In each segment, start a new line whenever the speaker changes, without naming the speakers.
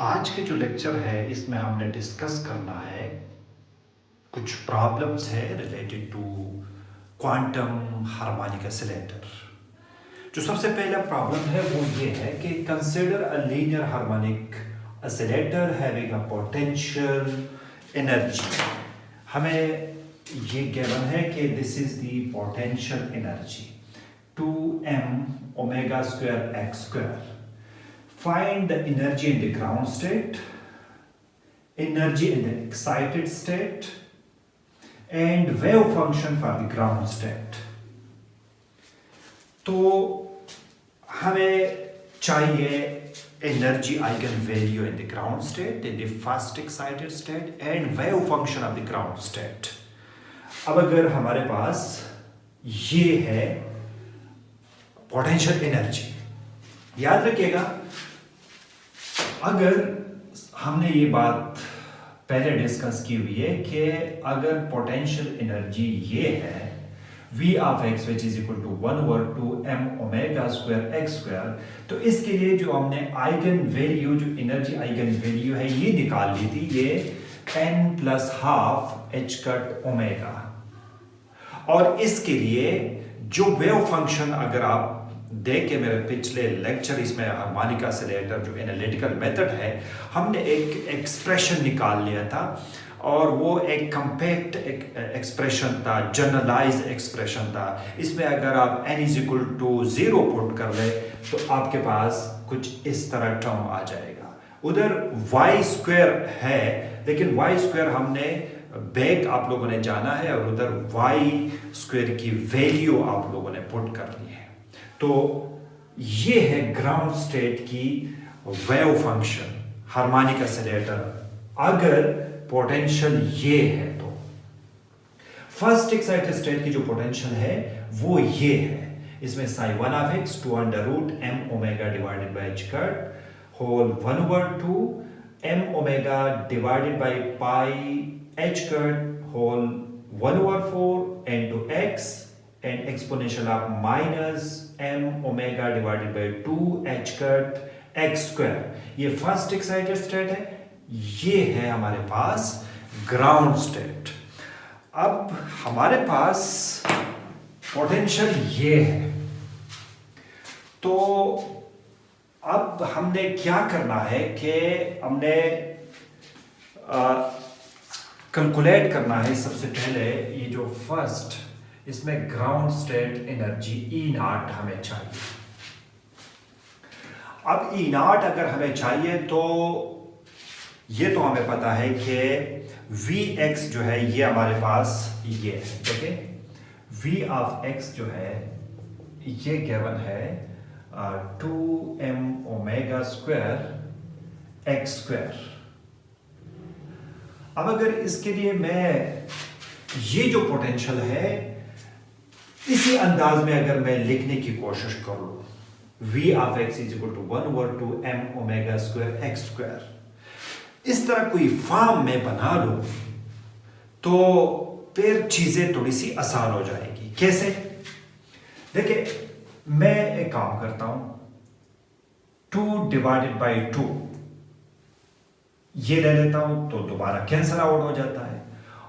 आज के जो लेक्चर है इसमें हमने डिस्कस करना है कुछ प्रॉब्लम्स है related to quantum harmonic oscillator. जो सबसे पहला प्रॉब्लम है वो ये है कि consider a linear harmonic oscillator having a potential energy. हमें ये गिवन है कि this is the potential energy 2m omega square x square. Find the energy in the ground state, energy in the excited state, and wave function for the ground state. तो हमें चाहिए energy eigenvalue in the ground state, in the first excited state, and wave function of the ground state. अब अगर हमारे पास ये है potential energy, याद रखिएगा अगर हमने ये बात पहले डिस्कस की हुई है कि अगर पोटेंशियल एनर्जी ये है V of x which is equal to 1/2m omega square x square, तो इसके लिए जो हमने आइगन वैल्यू, जो एनर्जी आइगन वैल्यू है ये निकाल ली थी, ये n + ½ h कट ओमेगा। और इसके लिए जो वेव फंक्शन अगर आप देख के मेरे पिछले लेक्चर, इसमें हार्मोनिक ऑसिलेटर जो एनालिटिकल मेथड है, हमने एक एक्सप्रेशन निकाल लिया था और वो एक कंपैक्ट एक्सप्रेशन था, जनरलाइज एक्सप्रेशन था। इसमें अगर आप n = 0 पुट कर ले तो आपके पास कुछ इस तरह टर्म आ जाएगा। उधर y² है, लेकिन y² हमने बैक आप लोगों ने जाना है और उधर y² की वैल्यू आप लोगों ने पुट कर ली है। तो ये है ग्राउंड स्टेट की वेव फंक्शन हार्मोनिक ऑसिलेटर अगर पोटेंशियल ये है। तो फर्स्ट एक्साइटेड स्टेट की जो पोटेंशियल है वो ये है, इसमें psi1 of x 2√m omega divided by h cut whole 1/2 m omega divided by pi h cut whole 1/4 into x and exponential of minus m omega divided by 2h cut x square। ये first excited state है, ये है हमारे पास ground state. अब हमारे पास potential ये है, तो अब हमने क्या करना है कि हमने कैलकुलेट करना है सबसे पहले ये जो फर्स्ट, इसमें ग्राउंड स्टेट एनर्जी E0 हमें चाहिए। अब E0 अगर हमें चाहिए तो ये तो हमें पता है कि Vx जो है ये हमारे पास ये है, देखिए V of x जो है ये गिवन है 2m omega square x square। अब अगर इसके लिए मैं ये जो पोटेंशियल है इसी अंदाज में अगर मैं लिखने की कोशिश करूं, V of x = 1/2m omega square x square, इस तरह कोई फॉर्म में बना लूं तो फिर चीजें थोड़ी सी आसान हो जाएगी। कैसे? देखिए मैं एक काम करता हूं, 2/2 ये ले लेता हूं तो दोबारा कैंसल आउट हो जाता है,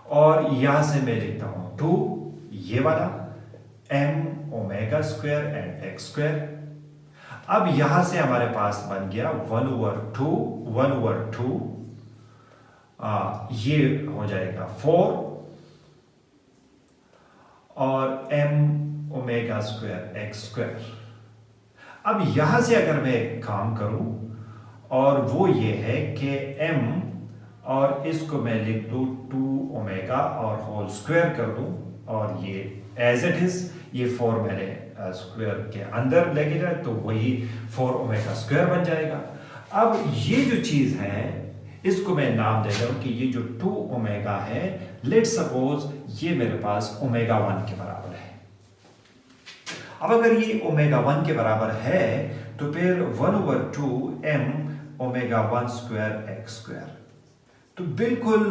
और यहां से मैं लिखता हूं 2 ये वाला m omega square and x square। अब यहां से हमारे पास बन गया 1/2 ये हो जाएगा 4 और m omega square x square। अब यहां से अगर मैं काम करूं और वो ये है कि m और इसको मैं लिख दूं 2 ओमेगा और होल स्क्वायर कर दूं, और ये एज इट इज ये 4 मैंने स्क्वायर के अंदर लेके जाए तो वही 4 ओमेगा स्क्वायर बन जाएगा। अब ये जो चीज है इसको मैं नाम दे रहा हूं कि ये जो 2 ओमेगा है, लेट सपोज ये मेरे पास ओमेगा 1 के बराबर है। अब अगर ये ओमेगा 1 के बराबर है तो फिर 1/2m omega 1 square x square. तो बिल्कुल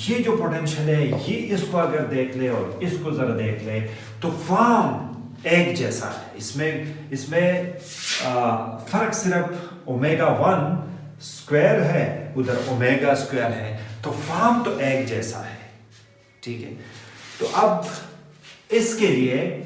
ये जो पोटेंशियल है ये इसको अगर देख ले और इसको जरा देख ले तो फॉर्म एक जैसा है। इसमें फर्क सिर्फ ओमेगा 1 स्क्वायर है, उधर ओमेगा स्क्वायर है, तो फॉर्म तो एक जैसा है, ठीक है। तो अब इसके लिए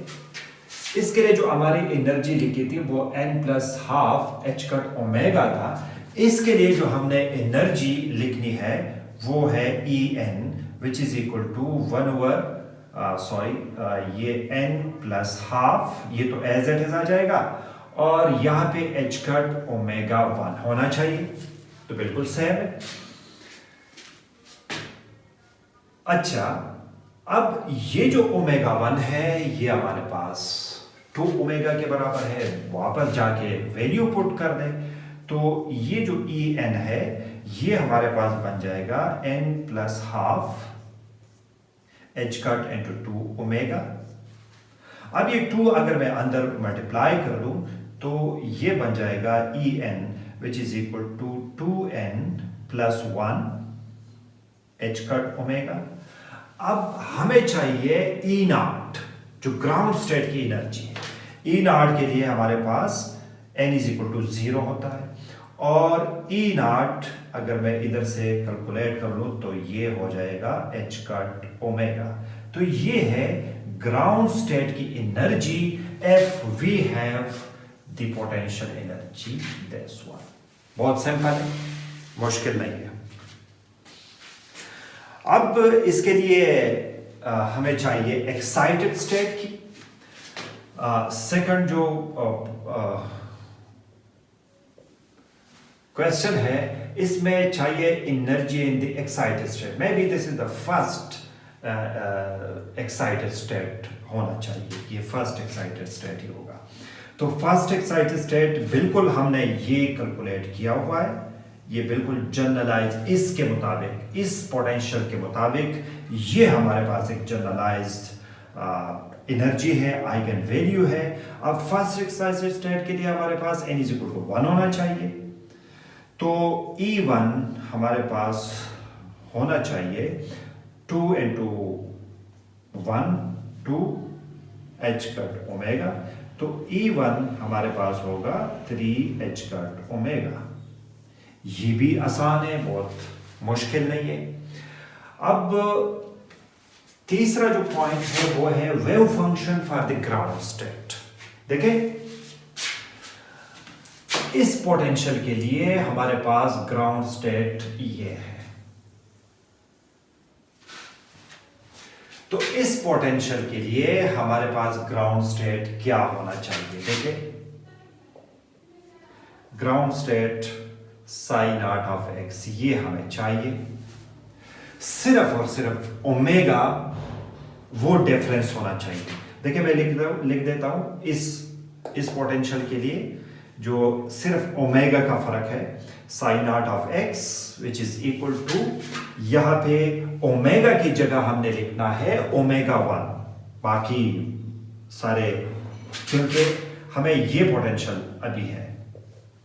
जो हमारी एनर्जी लिखी थी वो n+12 h कट ओमेगा था। इसके लिए जो हमने एनर्जी लिखनी है वो है En which is equal to 1/, ये n+12, ये तो एज इट इज आ जाएगा, और यहां पे h कट ओमेगा 1 होना चाहिए, तो बिल्कुल सेम है। अच्छा, अब ये जो ओमेगा 1 है ये हमारे पास 2 ओमेगा के बराबर है, वापस जाके वैल्यू पुट कर दें, तो ये जो En है ये हमारे पास बन जाएगा n+12 h cut into 2 omega. अब ये 2 अगर मैं अंदर मल्टीप्लाई कर दूं तो ये बन जाएगा En which is equal to 2n+1 h cut omega. अब हमें चाहिए E0, जो ग्राउंड स्टेट की एनर्जी है। E0 के लिए हमारे पास n इज इक्वल टू 0 होता है, और E0 अगर मैं इधर से कैलकुलेट कर लूं तो ये हो जाएगा h कट ओमेगा। तो ये है ग्राउंड स्टेट की energy F। We have the potential energy, that's one. बहुत सिंपल है, मुश्किल नहीं है। अब इसके लिए हमें चाहिए एक्साइटेड स्टेट की। सेकंड जो क्वेश्चन है, इसमें चाहिए energy in the excited state. Maybe this is the first excited state होना चाहिए, ये फर्स्ट एक्साइटेड स्टेट ही होगा। तो फर्स्ट एक्साइटेड स्टेट बिल्कुल हमने ये कैलकुलेट किया हुआ है, ये बिल्कुल जनरलाइज इसके मुताबिक, इस पोटेंशियल के मुताबिक ये हमारे पास एक जनरलाइज्ड एनर्जी है, आइगन वैल्यू है। अब फर्स्ट एक्साइटेड स्टेट के लिए हमारे पास n इज इक्वल टू 1 होना चाहिए, तो E1 हमारे पास होना चाहिए 2 इंटू 1 2 h कट ओमेगा, तो E1 हमारे पास होगा 3 h कट ओमेगा। ये भी आसान है, बहुत मुश्किल नहीं है। अब तीसरा जो पॉइंट है वो है wave function for the ground state. देखें, इस पोटेंशियल के लिए हमारे पास ग्राउंड स्टेट ये है, तो इस पोटेंशियल के लिए हमारे पास ग्राउंड स्टेट क्या होना चाहिए? देखिए, ग्राउंड स्टेट psi0 ये हमें चाहिए। सिर्फ और सिर्फ ओमेगा वो डिफरेंस होना चाहिए। देखिए, मैं लिख देता हूं इस पोटेंशियल के लिए जो सिर्फ ओमेगा का फर्क है, psi0 which is equal to, यहां पे ओमेगा की जगह हमने लिखना है ओमेगा 1, बाकी सारे, क्योंकि हमें ये पोटेंशियल अभी है,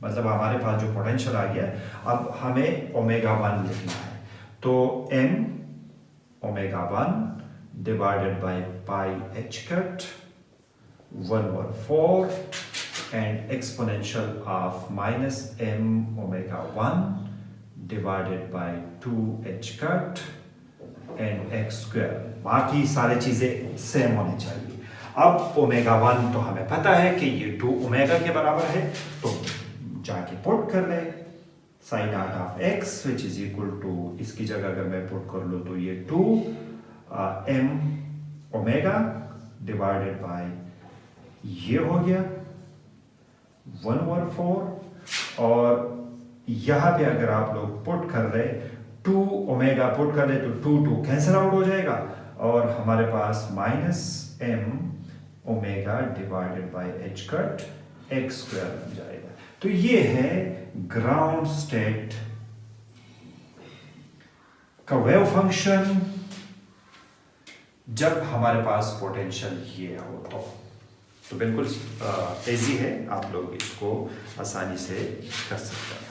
मतलब हमारे पास जो पोटेंशियल आ गया, अब हमें ओमेगा 1 लिखना है, तो m omega 1 divided by pi h cut 1/4 and exponential of minus m omega 1 divided by 2h cut and x square। बाकी सारी चीजें सेम होनी चाहिए। अब ओमेगा 1 तो हमें पता है कि ये 2 ओमेगा के बराबर है, तो जाके पुट कर ले sin0 which is equal to, इसकी जगह अगर मैं पुट कर लूं तो ये 2 m ओमेगा डिवाइडेड बाय, ये हो गया 1/4, और यहां पे अगर आप लोग पुट कर रहे 2 ओमेगा पुट कर रहे तो 2 कैंसिल आउट हो जाएगा, और हमारे पास minus m omega divided by h cut x square बन जाएगा। तो ये है ग्राउंड स्टेट का वेव फंक्शन जब हमारे पास पोटेंशियल ये हो तो बिल्कुल इजी है, आप लोग इसको आसानी से कर सकते हैं।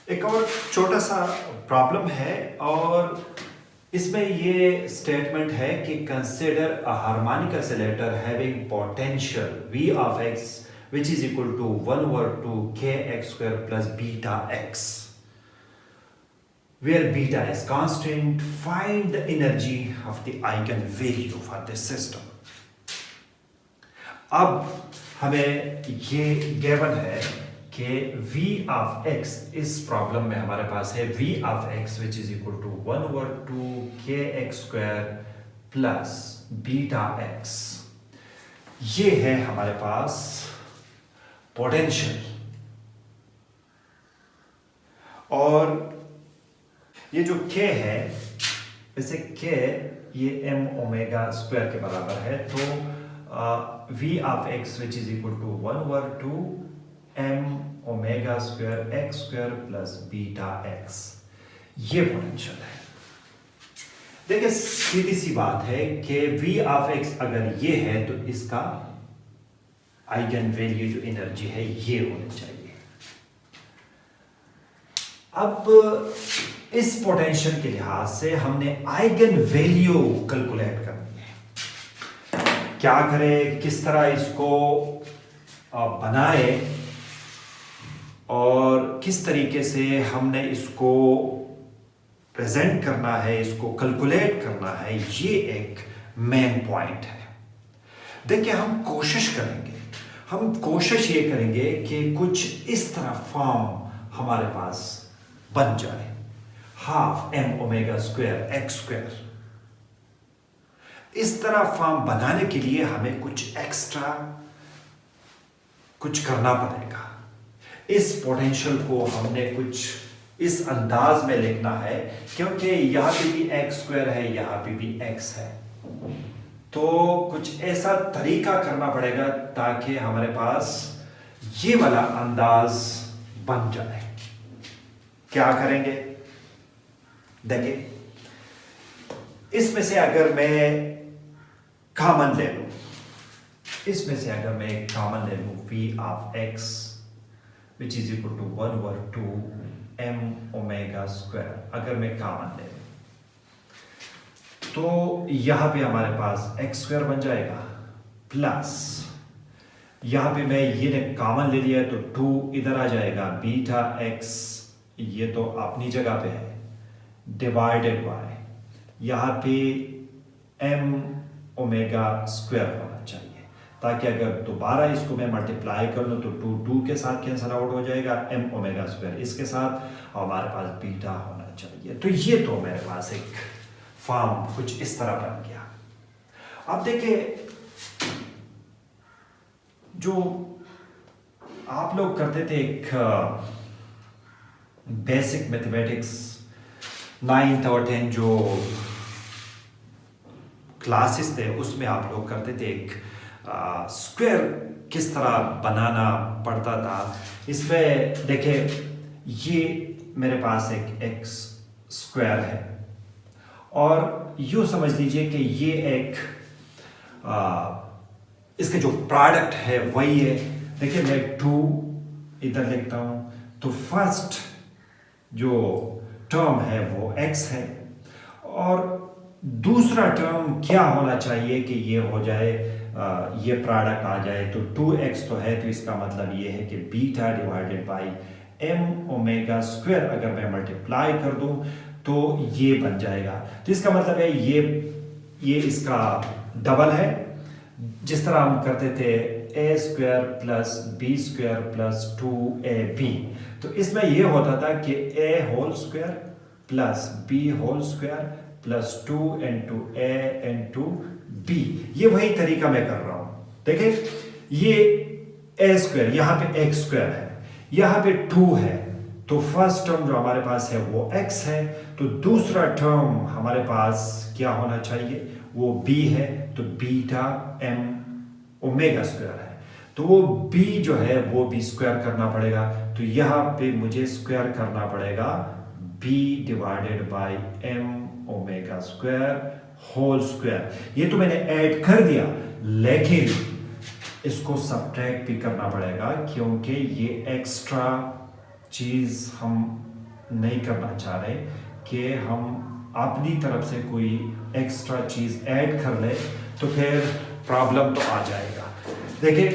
एक और छोटा सा प्रॉब्लम है, और इसमें ये स्टेटमेंट है कि consider a harmonic oscillator having potential V of x which is equal to 1 over 2 kx square plus beta x, where beta is constant. Find the energy of the eigenvalue for this system. अब हमें ये given है कि v of x, इस problem में हमारे पास है v of x which is equal to 1 over 2 kx square plus beta x. ये है हमारे पास पोटेंशियल, और ये जो k है, इसे k ये m ओमेगा स्क्वायर के बराबर है, तो v of x which is equal to 1 over 2 m omega square x square plus beta x, ये पोटेंशियल है। देखिए सीधी सी बात है कि v of x अगर ये है तो इसका आइगन वैल्यू जो एनर्जी है ये होनी चाहिए। अब इस पोटेंशियल के लिहाज से हमने आइगन वैल्यू कैलकुलेट करनी है। क्या करें, किस तरह इसको बनाए और किस तरीके से हमने इसको प्रेजेंट करना है, इसको कैलकुलेट करना है, ये एक मेन पॉइंट है। देखिए हम कोशिश ये करेंगे कि कुछ इस तरह फॉर्म हमारे पास बन जाए, half m omega square x square. इस तरह फॉर्म बनाने के लिए हमें कुछ एक्स्ट्रा कुछ करना पड़ेगा। इस पोटेंशियल को हमने कुछ इस अंदाज में लिखना है, क्योंकि यहां पे भी एक्स स्क्वायर है, यहां पे भी एक्स है, तो कुछ ऐसा तरीका करना पड़ेगा ताकि हमारे पास ये वाला अंदाज बन जाए। क्या करेंगे, देखिए इसमें से अगर मैं कॉमन ले लूं, v of x which is equal to 1 over 2 m omega square, अगर मैं कॉमन ले लूं तो यहां पे हमारे पास एक्स स्क्वायर बन जाएगा, प्लस यहां पे मैं ये कॉमन ले लिया तो 2 इधर आ जाएगा, बीटा एक्स ये तो अपनी जगह पे है, डिवाइडेड बाय यहां पे m ओमेगा स्क्वायर होना चाहिए, ताकि अगर दोबारा इसको मैं मल्टीप्लाई कर लूँ तो 2 के साथ कैंसल आउट हो जाएगा, m ओमेगा स्क्वायर इसके साथ, और हमारे पास बीटा होना चाहिए। तो ये तो मेरे पास एक फॉर्म कुछ इस तरह बन गया। अब देखिए जो आप लोग करते थे एक बेसिक मैथमेटिक्स 9th और 10th जो क्लासेस थे, उसमें आप लोग करते थे एक स्क्वायर किस तरह बनाना पड़ता था। इसमें देखिए ये मेरे पास एक एक्स स्क्वायर है, और यूँ समझ लीजिए कि ये एक इसके जो प्रोडक्ट है वही है। देखिए मैं 2 इधर लिखता हूँ, तो फर्स्ट जो टर्म है वो x है, और दूसरा टर्म क्या होना चाहिए कि ये हो जाए, ये प्रोडक्ट आ जाए, तो 2x तो है, तो इसका मतलब ये है कि beta divided by m omega square अगर मैं मल्टीप्लाई कर दूं तो ये बन जाएगा। तो इसका मतलब है ये इसका डबल है, जिस तरह हम करते थे a square plus b square plus 2ab। तो इसमें ये होता था कि a whole square plus b whole square plus 2 into a into b। ये वही तरीका मैं कर रहा हूं। देखिए ये a स्क्वायर, यहां पे x स्क्वायर है, यहां पे 2 है, तो फर्स्ट टर्म जो हमारे पास है वो x है, तो दूसरा टर्म हमारे पास क्या होना चाहिए, वो b है, तो बीटा m ओमेगा स्क्वायर है, तो वो b जो है वो b स्क्वायर करना पड़ेगा, तो यहां पे मुझे स्क्वायर करना पड़ेगा b divided by m omega square whole square. ये तो मैंने ऐड कर दिया, लेकिन इसको सब्ट्रैक्ट भी करना पड़ेगा, क्योंकि ये एक्स्ट्रा चीज हम नहीं करना चाह रहे कि हम अपनी तरफ से कोई एक्स्ट्रा चीज़ ऐड कर ले तो फिर प्रॉब्लम तो आ जाएगा। देखिए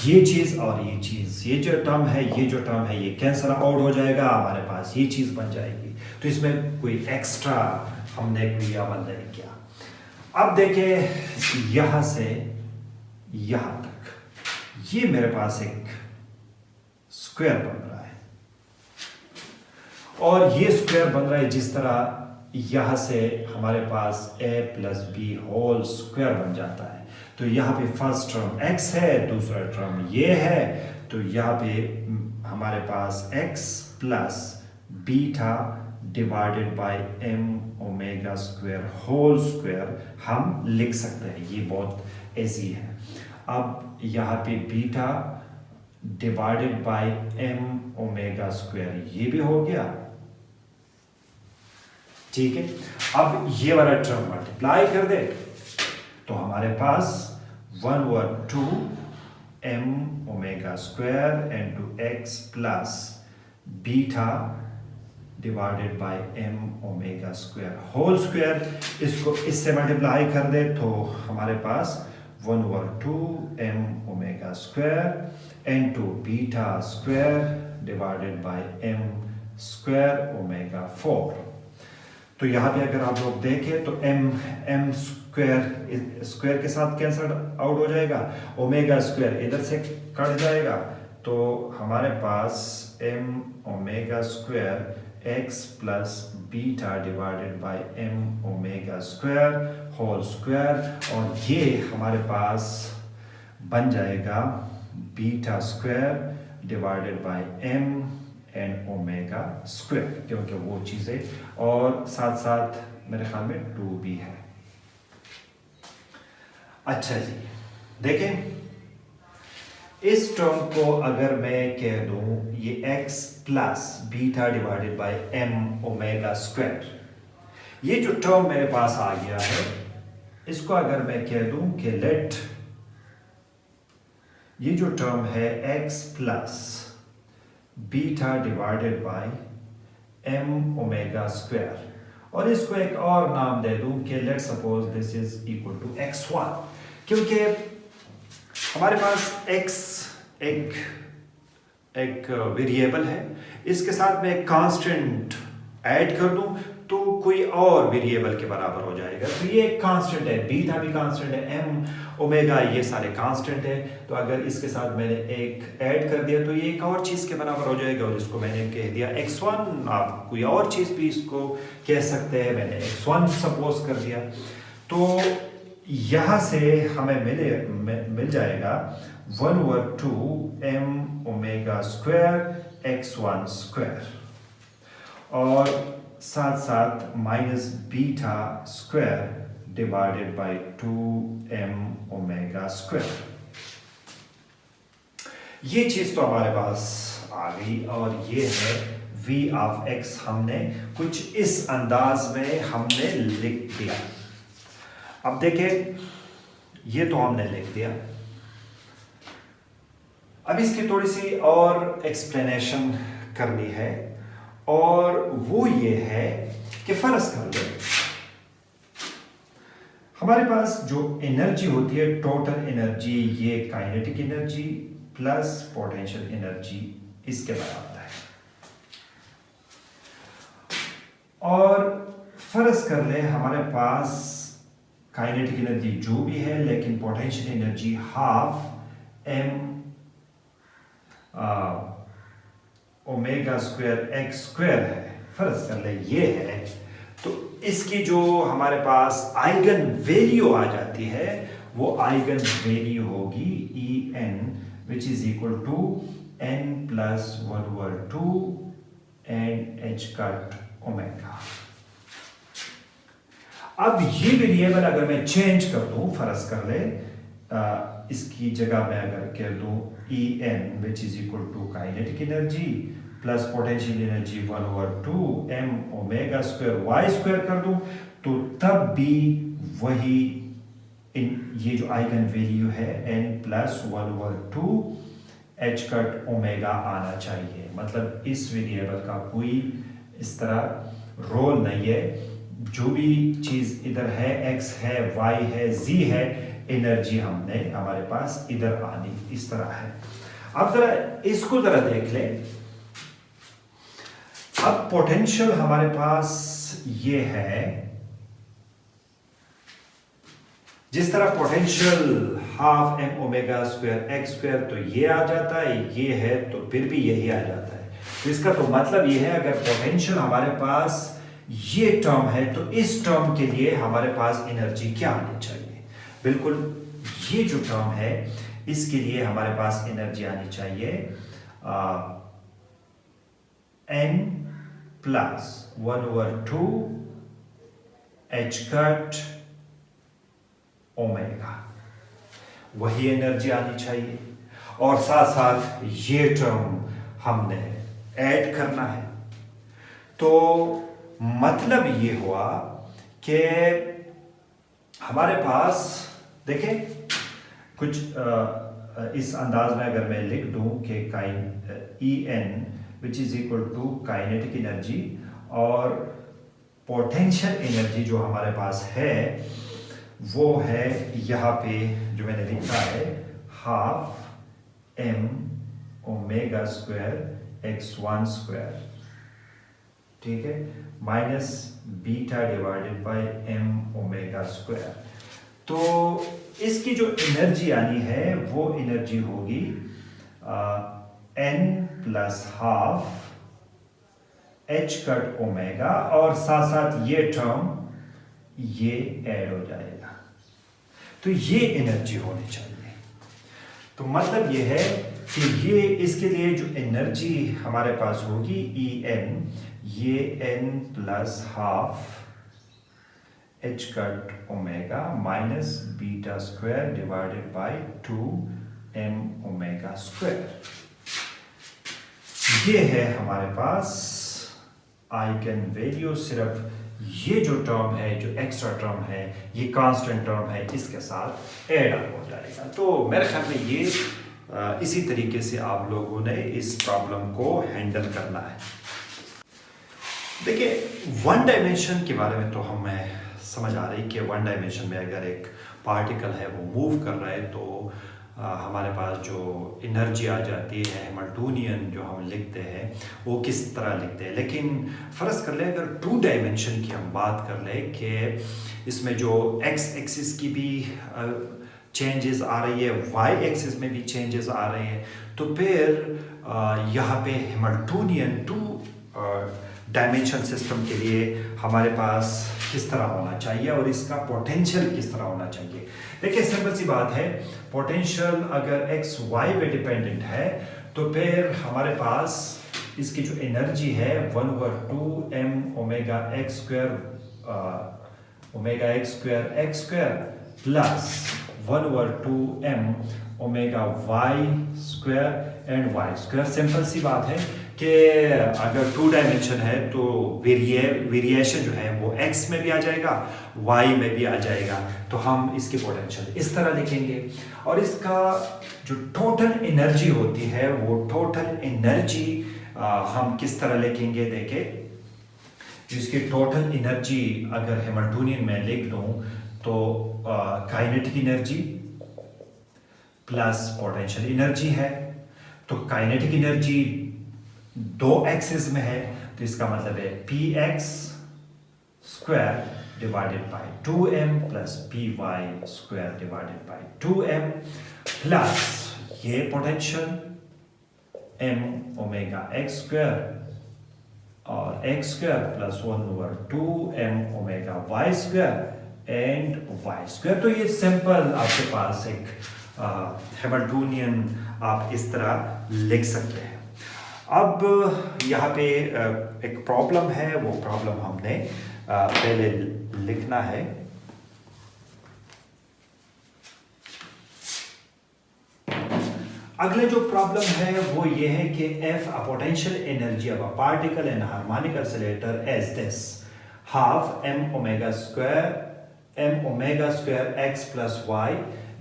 ये चीज़ और ये चीज़, ये जो टर्म है ये कैंसल आउट हो जाएगा, हमारे पास ये चीज़ बन जाएगी। तो इसमें कोई एक्स्ट्रा हमने कोई अमल नहीं किया। अब देखिए यहाँ से यहाँ तक ये मेरे पास एक स्क्वायर बन रहा है, और ये स्क्वायर बन रहा है जिस तरह यहाँ से हमारे पास a plus B whole square बन जाता है। तो यहाँ पे फर्स्ट टर्म x है, दूसरा टर्म ये है, तो यहाँ पे हमारे पास x plus beta divided by m omega square whole square हम लिख सकते हैं। ये बहुत इजी है। अब यहाँ पे beta divided by m omega square ये भी हो गया, ठीक है। अब ये वाला टर्म मल्टीप्लाई कर दे तो हमारे पास 1/2 m omega square into x plus beta divided by m omega square whole square. इसको इससे मल्टीप्लाई कर दे तो हमारे पास 1/2 m omega square into beta square divided by m square omega 4। तो यहाँ पे अगर आप लोग देखें तो m स्क्वायर के साथ कैंसल आउट हो जाएगा, ओमेगा स्क्वायर इधर से कट जाएगा, तो हमारे पास m omega square x plus beta divided by m omega square whole square, और ये हमारे पास बन जाएगा beta square divided by m and omega square, क्योंकि वो चीज़ें और साथ साथ मेरे ख्याल में 2 भी है। अच्छा जी, देखें इस टर्म को अगर मैं कह दूं ये x plus beta divided by m omega square, ये जो टर्म मेरे पास आ गया है, इसको अगर मैं कह दूं कि लेट ये जो टर्म है x plus beta divided by m omega square, और इसको एक और नाम दे दूं कि let suppose this is equal to x1, क्योंकि हमारे पास x एक वेरिएबल है, इसके साथ मैं एक कांस्टेंट ऐड कर दूं तो कोई और वेरिएबल के बराबर हो जाएगा। तो ये एक कांस्टेंट है, बीटा भी कांस्टेंट है, m ओमेगा ये सारे कांस्टेंट है। तो अगर इसके साथ मैंने एक ऐड कर दिया तो ये एक और चीज़ के बराबर हो जाएगा, और इसको मैंने कह दिया x1। आप कोई और चीज़ भी इसको कह सकते हैं, मैंने x1 सपोज कर दिया। तो यहाँ से हमें मिल जाएगा 1/2 m omega square x1 square, और साथ साथ minus beta square divided by 2m omega square. ये चीज तो हमारे पास आ गई, और ये है v ऑफ x हमने कुछ इस अंदाज में हमने लिख दिया। अब देखें ये तो हमने लिख दिया, अब इसकी थोड़ी सी और एक्सप्लेनेशन करनी है, और वो ये है कि फर्ज कर लो हमारे पास जो एनर्जी होती है, टोटल एनर्जी, ये kinetic energy plus potential energy इसके बराबर है। और फर्ज कर ले हमारे पास काइनेटिक एनर्जी जो भी है, लेकिन potential energy half m omega square x square है, फर्ज कर ले ये है। तो इसकी जो हमारे पास आइगन वैल्यू आ जाती है, वो आइगन वैल्यू होगी En which is equal to n plus 1/2 and h cut omega. अब ये वेरिएबल अगर मैं चेंज कर दूं, फर्ज कर ले इसकी जगह मैं अगर कह दूं En which is equal to kinetic energy plus potential energy 1/2 m omega square y square कर दूं, तो तब भी वही ये जो आइगन वैल्यू है n plus 1/2 h cut omega आना चाहिए। मतलब इस वेरिएबल का कोई इस तरह रोल नहीं है जो भी चीज इधर है, x है, y है, z है, एनर्जी हमने हमारे पास इधर आनी इस तरह है। अब जरा इसको जरा देख ले। अब पोटेंशियल हमारे पास ये है, जिस तरह potential half M omega square x square तो ये आ जाता है, ये है तो फिर भी यही आ जाता है। तो इसका तो मतलब ये है अगर पोटेंशियल हमारे पास ये टर्म है तो इस टर्म के लिए हमारे पास एनर्जी क्या आनी चाहिए? बिल्कुल ये जो टर्म है इसके लिए हमारे पास एनर्जी आनी चाहिए n plus 1/2 h cut omega, वही एनर्जी आनी चाहिए। और साथ साथ ये टर्म हमने ऐड करना है। तो मतलब ये हुआ कि हमारे पास देखें कुछ इस अंदाज में अगर मैं लिख दूं कि E N which is equal to kinetic energy और पोटेंशियल एनर्जी जो हमारे पास है वो है यहाँ पे जो मैंने लिखा है half M omega square x1 square, ठीक है, minus beta divided by M omega square. तो इसकी जो एनर्जी आनी है वो एनर्जी होगी n plus half h cut omega और साथ साथ ये टर्म ये ऐड हो जाएगा। तो ये एनर्जी होनी चाहिए। तो मतलब ये है कि ये इसके लिए जो एनर्जी हमारे पास होगी ई एन, ये n plus half h cut omega minus beta square divided by 2m omega square. ये है हमारे पास आइगन वैल्यू। सिर्फ ये जो टर्म है, जो एक्स्ट्रा टर्म है, ये कांस्टेंट टर्म है, इसके साथ ऐड अप हो जाएगा। तो मेरे ख्याल में ये इसी तरीके से आप लोगों ने इस प्रॉब्लम को हैंडल करना है। देखिए वन डायमेंशन के बारे में तो हमें समझ आ रही कि वन डायमेंशन में अगर एक पार्टिकल है वो मूव कर रहा है तो हमारे पास जो एनर्जी आ जाती है हैमिल्टोनियन जो हम लिखते हैं वो किस तरह लिखते हैं। लेकिन फ़र्ज़ कर ले अगर टू डायमेंशन की हम बात कर ले कि इसमें जो एक्स एक्सिस की भी चेंजेस आ रही है, वाई एक्सिस में भी चेंजेस आ रहे हैं, तो फिर यहाँ पे हैमिल्टोनियन टू डायमेंशन सिस्टम के लिए हमारे पास किस तरह होना चाहिए और इसका पोटेंशियल किस तरह होना चाहिए। देखिए सिंपल सी बात है, पोटेंशियल अगर एक्स वाई पे डिपेंडेंट है तो फिर हमारे पास इसकी जो एनर्जी है 1/2 m omega x square x square plus 1/2 m omega y square and y square. Simple सी बात है कि अगर टू डायमेंशन है तो वेरिएशन जो है वो x में भी आ जाएगा, y में भी आ जाएगा। तो हम इसकी पोटेंशियल इस तरह लिखेंगे और इसका जो टोटल एनर्जी होती है वो टोटल एनर्जी हम किस तरह लिखेंगे। देखें इसकी टोटल एनर्जी अगर हैमिल्टोनियन में लिख दूं तो kinetic energy plus potential energy है। तो काइनेटिक एनर्जी दो एक्सिस में है तो इसका मतलब है p x square divided by 2m plus p y square divided by 2m plus ये potential m omega x square और x square plus 1/2 m omega y square and y square. तो ये सिंपल आपके पास एक हैमिल्टोनियन आप इस तरह लिख सकते हैं। अब यहाँ पे एक प्रॉब्लम है, वो प्रॉब्लम हमने पहले लिखना है। अगले जो प्रॉब्लम है वो ये है कि F a potential energy of a particle in a harmonic oscillator as this half m omega square x plus y,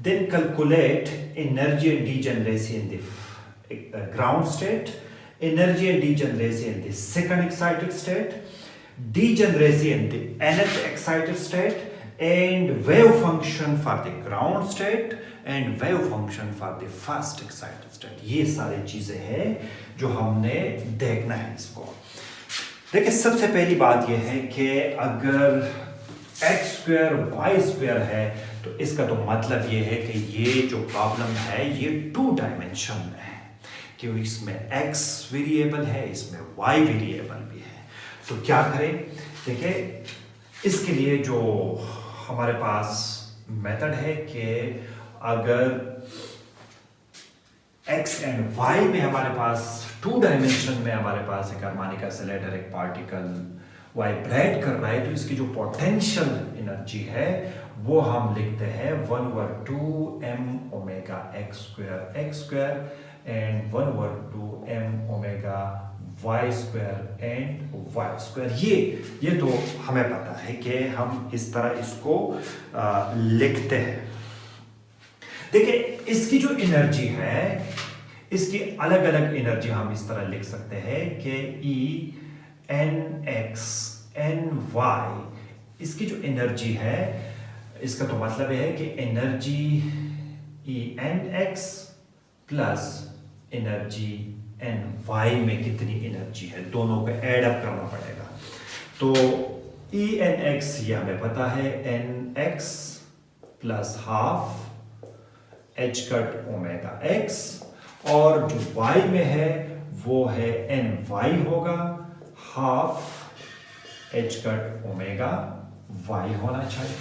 then calculate energy and degeneracy in the ground state, energy and degeneracy in the second excited state, degeneracy in the nth excited state, and wave function for the ground state and wave function for the first excited state. ये सारी चीजें हैं जो हमने देखना है इसको। देखिए सबसे पहली बात यह है कि अगर x स्क्वायर y स्क्वायर है तो इसका तो मतलब ये है कि ये जो प्रॉब्लम है ये 2 डायमेंशन में है, क्योंकि इसमें x वेरिएबल है, इसमें y वेरिएबल भी है। तो क्या करें, देखिए इसके लिए जो हमारे पास मेथड है कि अगर x एंड y में हमारे पास 2 डायमेंशन में हमारे पास एक हार्मोनिक ऑसिलेटर एक पार्टिकल वाइब्रेट कर रहा है, तो इसकी जो पोटेंशियल एनर्जी है वो हम लिखते हैं 1/2 m omega x square and 1/2 m omega y square and y square. ये तो हमें पता है कि हम इस तरह इसको लिखते हैं। देखिए इसकी जो एनर्जी है, इसकी अलग अलग एनर्जी हम इस तरह लिख सकते हैं कि E n x n y, इसकी जो एनर्जी है इसका तो मतलब है कि energy E n x plus energy N Y में कितनी एनर्जी है, दोनों को ऐड अप करना पड़ेगा। तो ई एन एक्स ये हमें पता है, N x plus half H cut omega X, और जो वाई में है वो है एन वाई होगा half H cut omega Y होना चाहिए।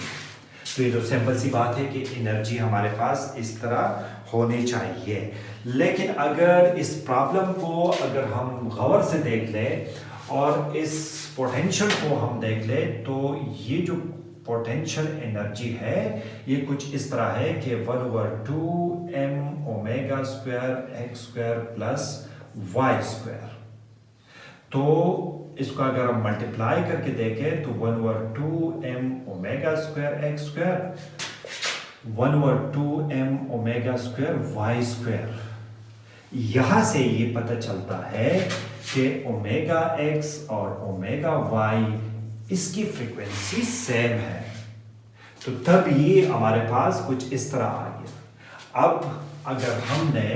तो ये तो सिंपल सी बात है कि एनर्जी हमारे पास इस तरह होनी चाहिए। लेकिन अगर इस प्रॉब्लम को अगर हम गौर से देख लें और इस पोटेंशियल को हम देख लें, तो ये जो पोटेंशियल एनर्जी है ये कुछ इस तरह है कि 1/2 m omega square x square plus Y square. तो इसको अगर हम मल्टीप्लाई करके देखें तो 1/2 m omega square x square 1/2 m omega square Y square. यहां से ये पता चलता है कि ओमेगा एक्स और ओमेगा वाई इसकी फ्रीक्वेंसी सेम है, तो तब ये हमारे पास कुछ इस तरह आ गया। अब अगर हमने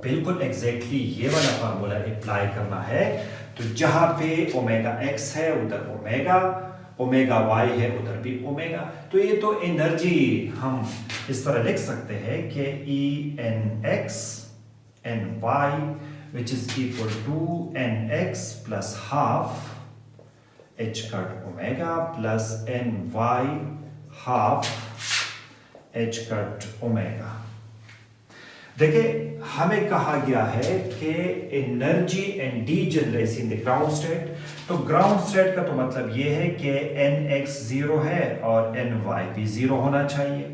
बिल्कुल एग्जैक्टली ये वाला फार्मूला अप्लाई करना है, तो जहां पे ओमेगा एक्स है उधर ओमेगा, ओमेगा वाई है उधर भी ओमेगा। तो ये तो एनर्जी हम इस तरह लिख सकते हैं कि E N x N Y which is equal to N x plus half H cut omega plus N Y half H cut omega. देखिए हमें कहा गया है कि energy and degeneracy in the ground state. तो ग्राउंड स्टेट का तो मतलब यह है कि एन एक्स 0 है और एन वाई भी 0 होना चाहिए।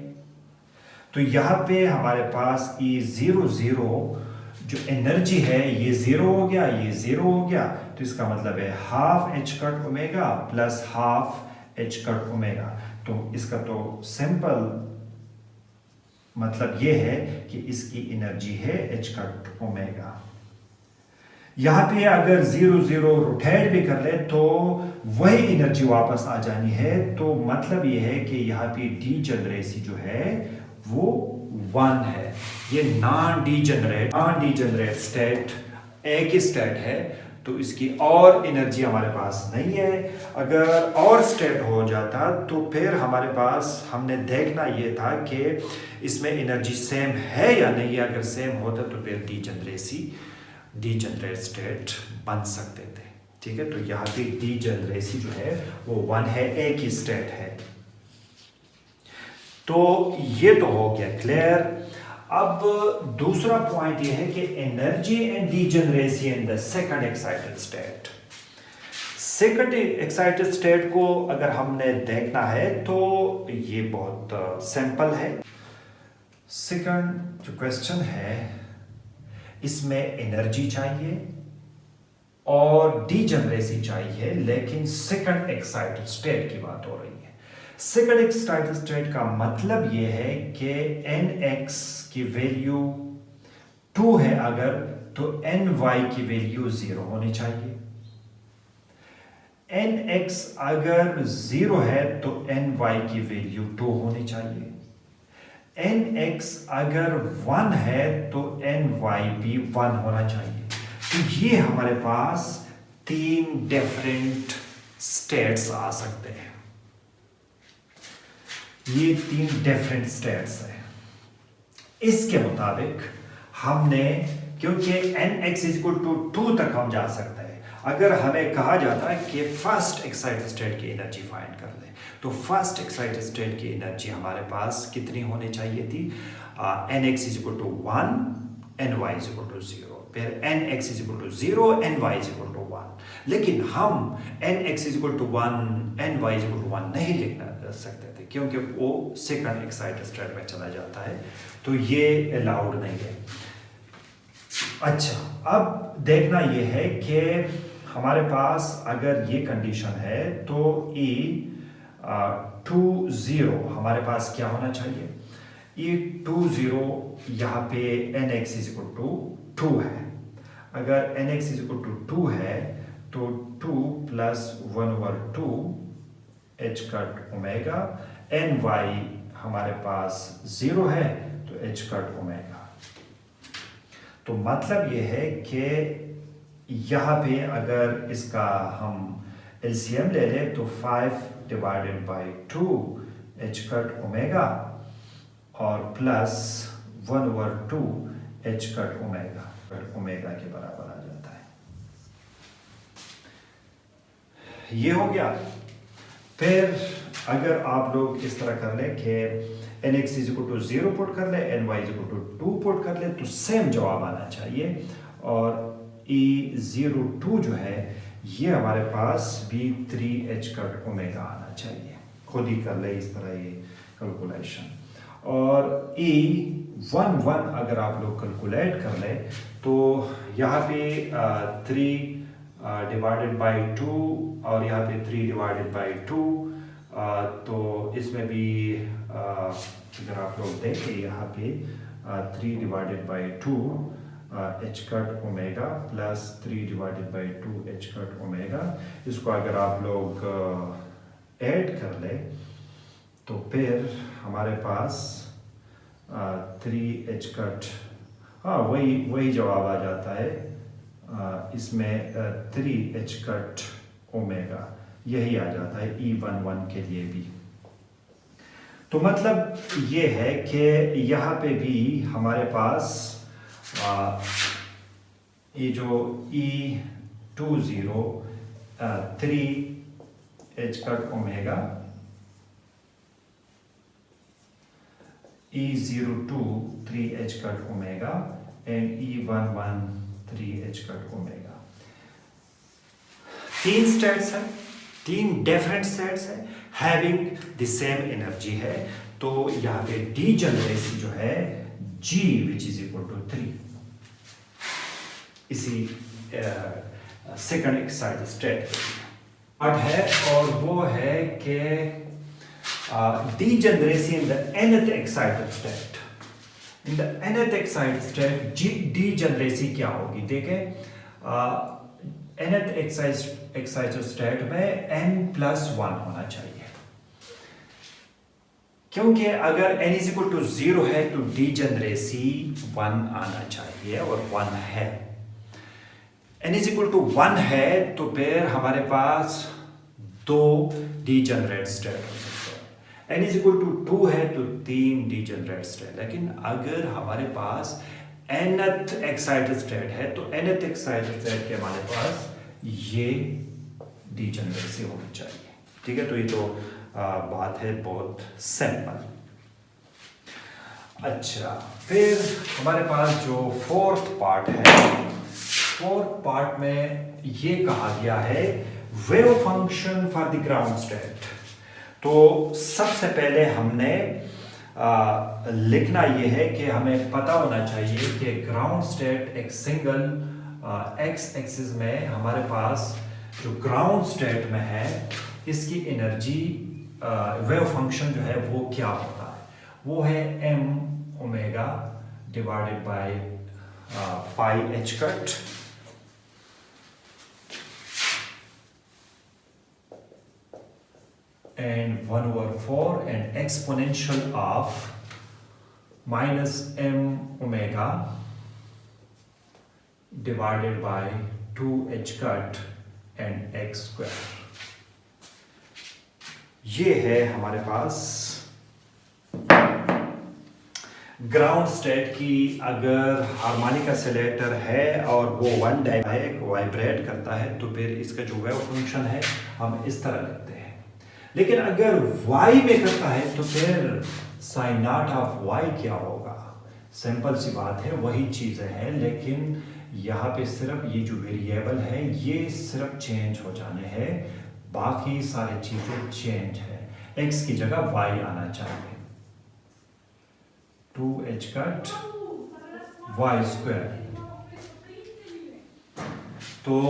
तो यहां पे हमारे पास ई 0 जो एनर्जी है ये 0 हो गया, ये 0 हो गया, तो इसका मतलब है half H cut omega plus half H cut omega. तो इसका तो सिंपल मतलब यह है कि इसकी एनर्जी है एच कट ओमेगा। यहां पे अगर 0 रोटेट भी कर ले तो वही एनर्जी वापस आ जानी है। तो मतलब यह है कि यहां पे डीजेनरेसी जो है वो 1 है। ये नॉन डीजेनरेट स्टेट एक ही स्टेट है, तो इसकी और एनर्जी हमारे पास नहीं है। अगर और स्टेट हो जाता तो फिर हमारे पास हमने देखना ये था कि इसमें एनर्जी सेम है या नहीं। अगर सेम होता तो फिर डीजेनरेट स्टेट बन सकते थे। ठीक है, तो यहाँ पे डीजेनरेसी जो है वो 1 है, एक ही स्टेट है। तो ये तो हो गया क्लियर। अब दूसरा पॉइंट ये है कि energy and degeneracy in the second excited state. Second excited state को अगर हमने देखना है तो ये बहुत सिंपल है। सेकंड जो क्वेश्चन है इसमें एनर्जी चाहिए और डीजेनरेसी चाहिए, लेकिन सेकंड एक्साइटेड स्टेट की बात हो रही है। सेकंड एक्साइटेड स्टेट का मतलब यह है कि nx की वैल्यू 2 है अगर, तो ny की वैल्यू 0 होनी चाहिए। एन एक्स अगर 0 है तो एन वाई की वैल्यू 2 होनी चाहिए, एन एक्स अगर 1 है तो एन वाई भी 1 होना चाहिए। तो ये हमारे पास 3 डिफरेंट स्टेट्स आ सकते हैं, ये 3 डिफरेंट स्टेट्स हैं। इसके मुताबिक हमने, क्योंकि एन एक्स इक्वल टू 2 तक हम जा सकते हैं, अगर हमें कहा जाता है कि फर्स्ट एक्साइटेड स्टेट की एनर्जी फाइंड कर ले, तो फर्स्ट एक्साइटेड स्टेट की एनर्जी हमारे पास कितनी होनी चाहिए थी, N X is equal to 1 N Y is equal to 0, फिर N X is equal to 0 N Y is equal to 1। लेकिन हम N X is equal to 1 N Y is equal to 1 नहीं लिखना सकते थे, क्योंकि वो सेकंड एक्साइटेड स्टेट में चला जाता है, तो ये अलाउड नहीं है। अच्छा, अब देखना ये है कि हमारे पास अगर ये कंडीशन है तो E 2 0 हमारे पास क्या होना चाहिए, E 2 0 यहाँ पे N X is equal to 2 है, अगर N X is equal to 2 है तो 2 plus 1/2 H cut omega, N Y हमारे पास 0 है तो एच कट ओमेगा। तो मतलब ये है कि यहाँ पे अगर इसका हम एलसीएम ले लें तो 5 divided by 2 h cut omega और प्लस 1/2 एच कट ओमेगा के बराबर आ जाता है। ये हो गया। फिर अगर आप लोग इस तरह कर लें कि N X is equal to 0 put कर ले, N Y is equal to 2 put कर ले, तो सेम जवाब आना चाहिए। और E02 जो है ये हमारे पास भी 3h कट ओमेगा आना चाहिए, खुद ही कर ले इस तरह ये कैलकुलेशन। और E11 अगर आप लोग कैलकुलेट कर ले तो यहाँ पे 3 डिवाइडेड बाई 2 और यहाँ पे 3 डिवाइडेड बाई 2, तो इसमें भी अगर आप लोग देखें यहाँ पे 3 divided by 2 h cut omega plus 3 divided by 2 h cut omega, इसको अगर आप लोग ऐड कर ले तो फिर हमारे पास 3 एच कट, हाँ वही जवाब आ जाता है। इसमें 3 एच कट ओमेगा यही आ जाता है E11 के लिए भी। तो मतलब ये है कि यहाँ पे भी हमारे पास ये जो E20 3 H cut omega, E02 3 H cut omega and E11 3 H cut omega. 3 states हैं, 3 डिफरेंट स्टेट्स हैं, हैविंग द सेम एनर्जी है। तो यहाँ पे डीजनरेसी जो है G which is equal to 3, इसी सेकंड एक्साइटेड स्टेट है, और वो है कि degeneracy in the nth excited state. In the nth excited state degeneracy क्या होगी, देखें nth एक्साइटेड स्टेट में n+1 होना चाहिए, क्योंकि अगर n इज इक्वल टू 0 है तो डीजनरेसी 1 आना चाहिए और 1 है। n इज इक्वल टू 1 है तो फिर हमारे पास 2 डीजनरेट स्टेट हो सकते हैं, n इज इक्वल टू 2 है तो 3 डीजनरेट स्टेट। लेकिन अगर हमारे पास nth एक्साइटेड स्टेट है तो nth एक्साइटेड स्टेट के हमारे पास ये डीजनरेसी होनी चाहिए। ठीक है, तो ये तो बात है बहुत सिंपल। अच्छा, फिर हमारे पास जो फोर्थ पार्ट है, फोर्थ पार्ट में ये कहा गया है wave function for the ground state. तो सबसे पहले हमने लिखना ये है कि हमें पता होना चाहिए कि ग्राउंड स्टेट एक सिंगल एक्स एक्सिस में हमारे पास जो ग्राउंड स्टेट में है इसकी एनर्जी वेव फंक्शन जो है वो क्या होता है, वो है m omega divided by pi H cut. and 1 over 4 and exponential of minus m omega divided by 2h cut and x square. ये है हमारे पास ग्राउंड स्टेट की अगर हार्मोनिक ऑसिलेटर है और वो वन डायमेंशन वाइब्रेट करता है तो फिर इसका जो वेव फंक्शन है हम इस तरह लिखते हैं। लेकिन अगर y में करता है तो फिर साइन नॉट ऑफ y क्या होगा? सिंपल सी बात है, वही चीज़ें हैं, लेकिन यहाँ पे सिर्फ ये जो वेरिएबल है ये सिर्फ चेंज हो जाने हैं, बाकी सारी चीज़ें चेंज है। x की जगह y आना चाहिए, 2h कट y स्क्वायर। तो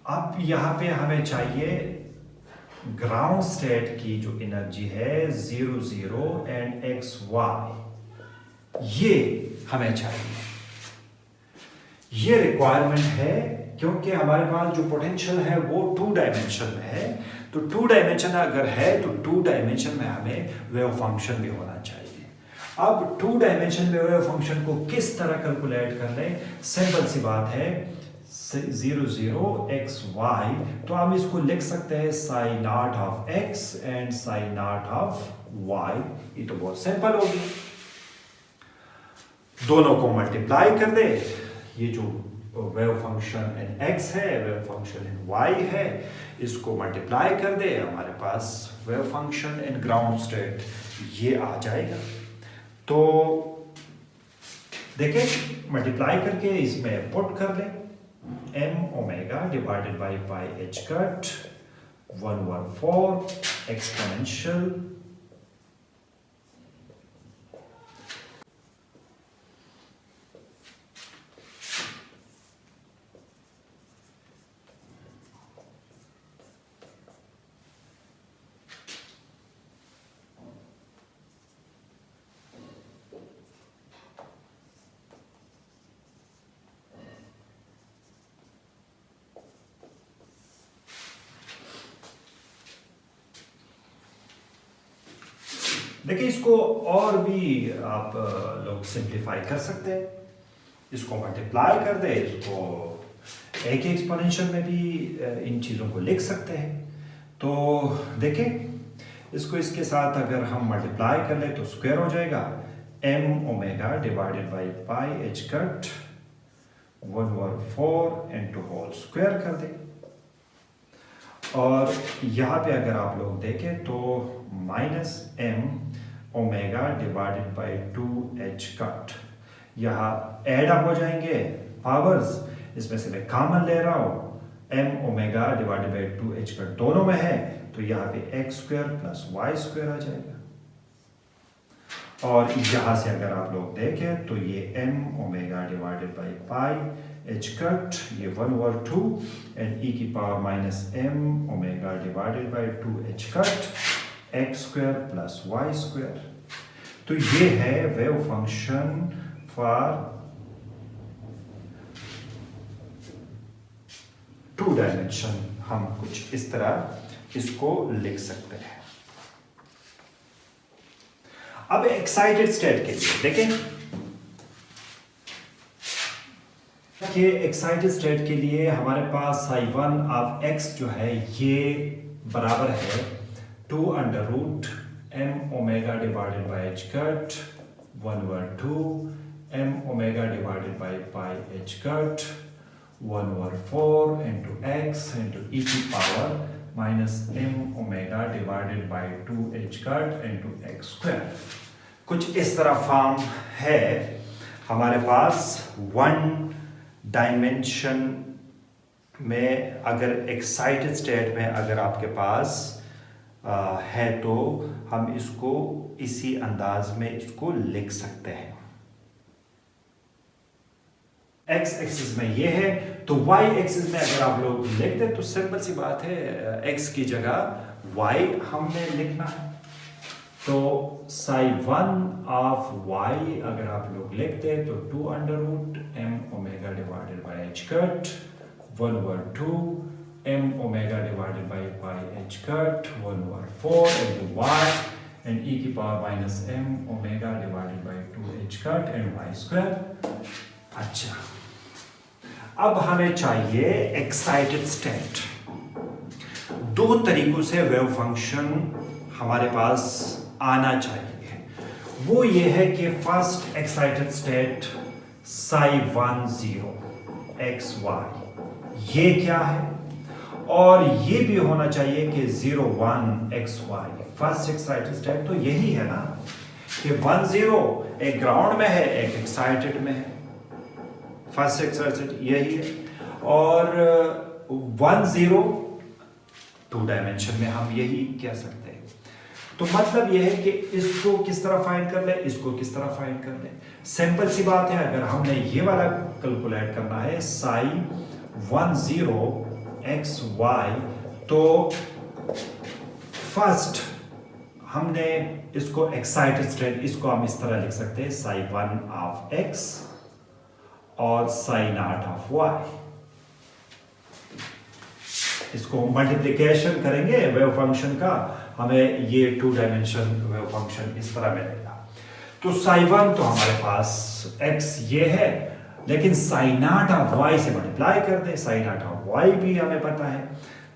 अब यहाँ पे हमें चाहिए ग्राउंड स्टेट की जो एनर्जी है 0 0 एंड एक्स वाई, ये हमें चाहिए। ये रिक्वायरमेंट है क्योंकि हमारे पास जो पोटेंशियल है वो 2 डायमेंशन में है। तो 2 डायमेंशन अगर है तो 2 डायमेंशन में हमें वेव फंक्शन भी होना चाहिए। अब 2 डायमेंशन में वेव फंक्शन को किस तरह कैलकुलेट कर लें? सिंपल सी बात है, 0 0 x y, तो हम इसको लिख सकते हैं psi naught of x and psi naught of y। ये तो बहुत सिंपल हो गया, दोनों को मल्टीप्लाई कर दे। ये जो वेव फंक्शन इन x है, वेव फंक्शन इन y है, इसको मल्टीप्लाई कर दे, हमारे पास wave function in ground state ये आ जाएगा। तो देखिए मल्टीप्लाई करके इसमें पुट कर ले, m omega divided by pi h cut 1 over 4 exponential देखिए इसको और भी आप लोग सिंप्लीफाई कर सकते हैं, इसको मल्टीप्लाई कर दे, इसको एक एक्सपोनेंशियल में भी इन चीज़ों को लिख सकते हैं। तो देखें इसको इसके साथ अगर हम मल्टीप्लाई कर ले तो स्क्वायर हो जाएगा, m omega divided by pi h cut 1 over 4 into whole square कर दे। और यहाँ पे अगर आप लोग देखें तो minus m omega divided by 2h cut, यहाँ ऐड अप हो जाएंगे पावर्स, इसमें से मैं कॉमन ले रहा हूँ, m omega divided by 2h cut दोनों में है, तो यहाँ पे x square plus y square आ जाएगा। और यहाँ से अगर आप लोग देखें तो ये m omega divided by pi h cut, ये 1 over 2 एंड e की power minus m omega divided by 2h cut x square plus y square. तो ये है वेव फंक्शन फॉर 2 डायमेंशन। हम कुछ इस तरह इसको लिख सकते हैं। अब एक्साइटेड स्टेट के लिए देखें कि एक्साइटेड स्टेट के लिए हमारे पास psi1 ऑफ x जो है ये बराबर है 2 under root m omega divided by h cut 1 over 2 m omega divided by pi h cut 1 over 4 into x into e की power minus m omega divided by 2h cut into x square. कुछ इस तरह form है हमारे पास। 1 dimension में अगर excited state में अगर आपके पास है तो हम इसको इसी अंदाज में इसको लिख सकते हैं। x एक्सिस में ये है, तो y एक्सिस में अगर आप लोग लिखते हैं तो सिंपल सी बात है, x की जगह y हमने लिखना है। तो psi1 ऑफ y अगर आप लोग लिखते हैं तो 2 under root m omega divided by h cut 1 over 2 m omega divided by pi h cut 1/4 into y and e की power minus m omega divided by 2h cut and y square। अच्छा, अब हमें चाहिए excited state. दो तरीकों से wave function हमारे पास आना चाहिए। वो ये है कि first excited state psi 10 X Y, ये क्या है, और ये भी होना चाहिए कि 01 X Y. First excited state तो यही है ना कि 10 एक ग्राउंड में है, एक एक्साइटेड में है। फर्स्ट एक्साइटेड यही है, और 10 2 डायमेंशन में हम यही कह सकते हैं। तो मतलब यह है कि इसको किस तरह फाइंड कर ले, इसको किस तरह फाइंड कर ले। सिंपल सी बात है, अगर हमने ये वाला कैलकुलेट करना है साई 10 एक्स वाई, तो फर्स्ट हमने इसको एक्साइटेड स्टेट, इसको हम इस तरह लिख सकते हैं साई 1 ऑफ एक्स और साई नॉट ऑफ वाई। इसको मल्टीप्लिकेशन करेंगे वेव फंक्शन का, हमें ये 2 डायमेंशन वेव फंक्शन इस तरह मिलेगा। तो साई 1 तो हमारे पास x ये है, लेकिन साई नॉट ऑफ y से मल्टीप्लाई कर दे, साई नॉट ऑफ y भी हमें पता है।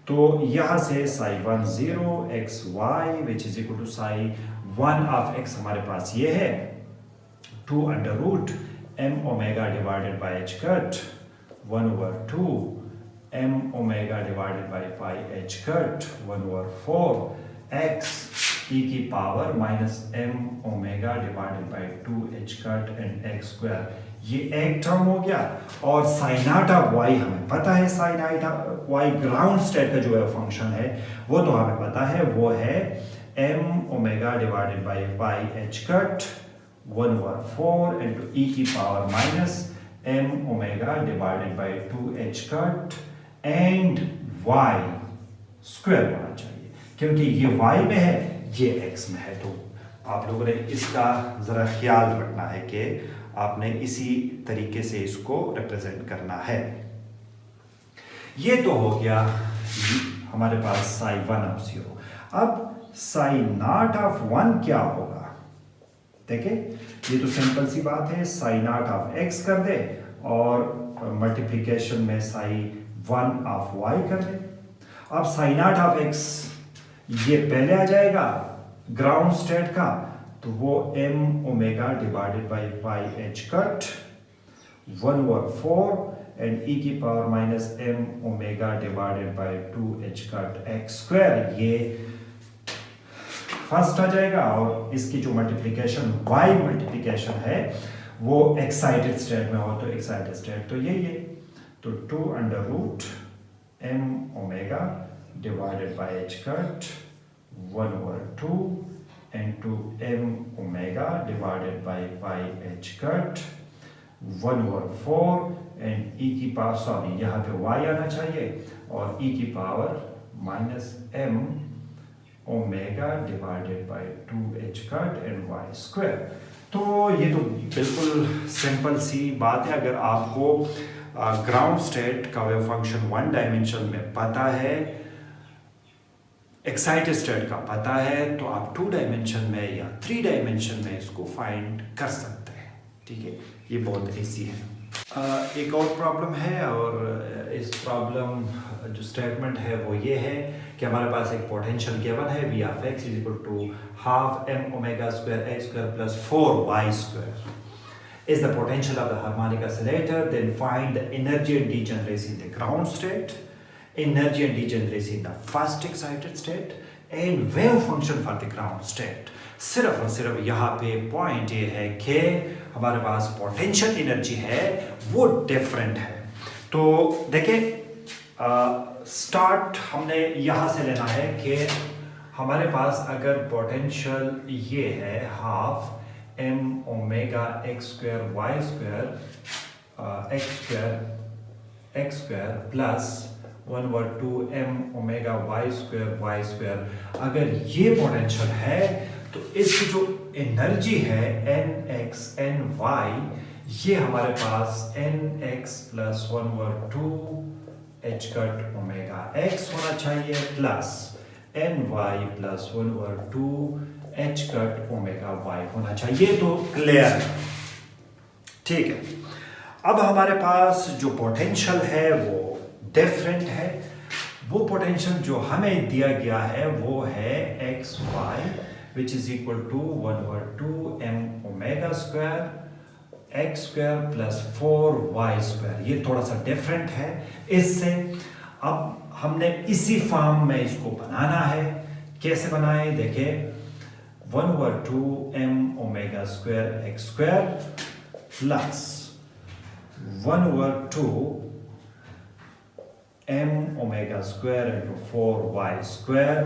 तो यहां से psi 10 X Y which is equal to psi 1 of x हमारे पास ये है 2 m omega divided by h cut 1/2 m omega divided by pi h cut 1/4 x e की power minus m omega divided by 2h cut and x square। ये एक term हो गया, और sin नॉट ऑफ y हमें पता है, sin not of y ground state का जो है फंक्शन है वो तो हमें पता है, वो है m omega divided by pi h cut 1/4 into e की power minus m omega divided by 2h cut and y square होना चाहिए, क्योंकि ये y में है, ये x में है। तो आप लोगों ने इसका जरा ख्याल रखना है कि आपने इसी तरीके से इसको रिप्रेजेंट करना है। ये तो हो गया हमारे पास साई 1 ऑफ 0। अब साई नॉट ऑफ 1 क्या होगा, देखें, ये तो सिंपल सी बात है, साई नॉट ऑफ x कर दे और मल्टीप्लिकेशन में साई 1 ऑफ y कर दे। अब साइन नॉट ऑफ x ये पहले आ जाएगा ग्राउंड स्टेट का, तो वो m omega divided by pi h cut 1/4 and e की power minus m omega divided bye 2h cut x square, ये फर्स्ट आ जाएगा। और इसकी जो मल्टीप्लिकेशन y मल्टीप्लिकेशन है वो एक्साइटेड स्टेट में हो, तो एक्साइटेड स्टेट तो यही है। तो 2 m omega divided by h cut 1/2 into m omega divided by pi h cut 1/4 and e की पावर, सॉरी यहाँ पे y आना चाहिए, और e की power minus m omega divided bye 2h cut and y square. तो ये तो बिल्कुल सिंपल सी बात है। अगर आपको ग्राउंड स्टेट का वेव फंक्शन 1 डायमेंशन में पता है, एक्साइटेड स्टेट का पता है, तो आप 2 डायमेंशन में या 3 डायमेंशन में इसको फाइंड कर सकते हैं। ठीक है, ये बहुत ईजी है। एक और प्रॉब्लम है, और इस प्रॉब्लम जो स्टेटमेंट है वो ये है कि हमारे पास एक पोटेंशियल गिवन है v of x is equal to half m omega square x square plus 4y square is the potential of the harmonic oscillator. Then find the energy and degeneracy in the ground state, energy and degeneracy in the first excited state, and wave function for the ground state. सिर्फ और सिर्फ यहाँ पे point ये है कि हमारे पास potential energy है वो डिफरेंट है। तो देखिए, स्टार्ट हमने यहाँ से लेना है कि हमारे पास अगर पोटेंशियल ये है half m omega x square y square x square plus 1/2 m omega y square, अगर ये पोटेंशियल है तो इसकी जो एनर्जी है nx ny, ये हमारे पास nx plus 1/2 h cut omega x होना चाहिए plus N Y plus 1/2 H cut omega Y होना चाहिए। तो क्लियर है, ठीक है। अब हमारे पास जो पोटेंशियल है वो डिफरेंट है। वो पोटेंशियल जो हमें दिया गया है वो है X Y which is equal to 1/2 M omega square x square plus 4y square. ये थोड़ा सा डिफरेंट है इससे। अब हमने इसी फॉर्म में इसको बनाना है। कैसे बनाए देखिए, 1/2 M omega square x square plus 1/2 m omega square into 4y square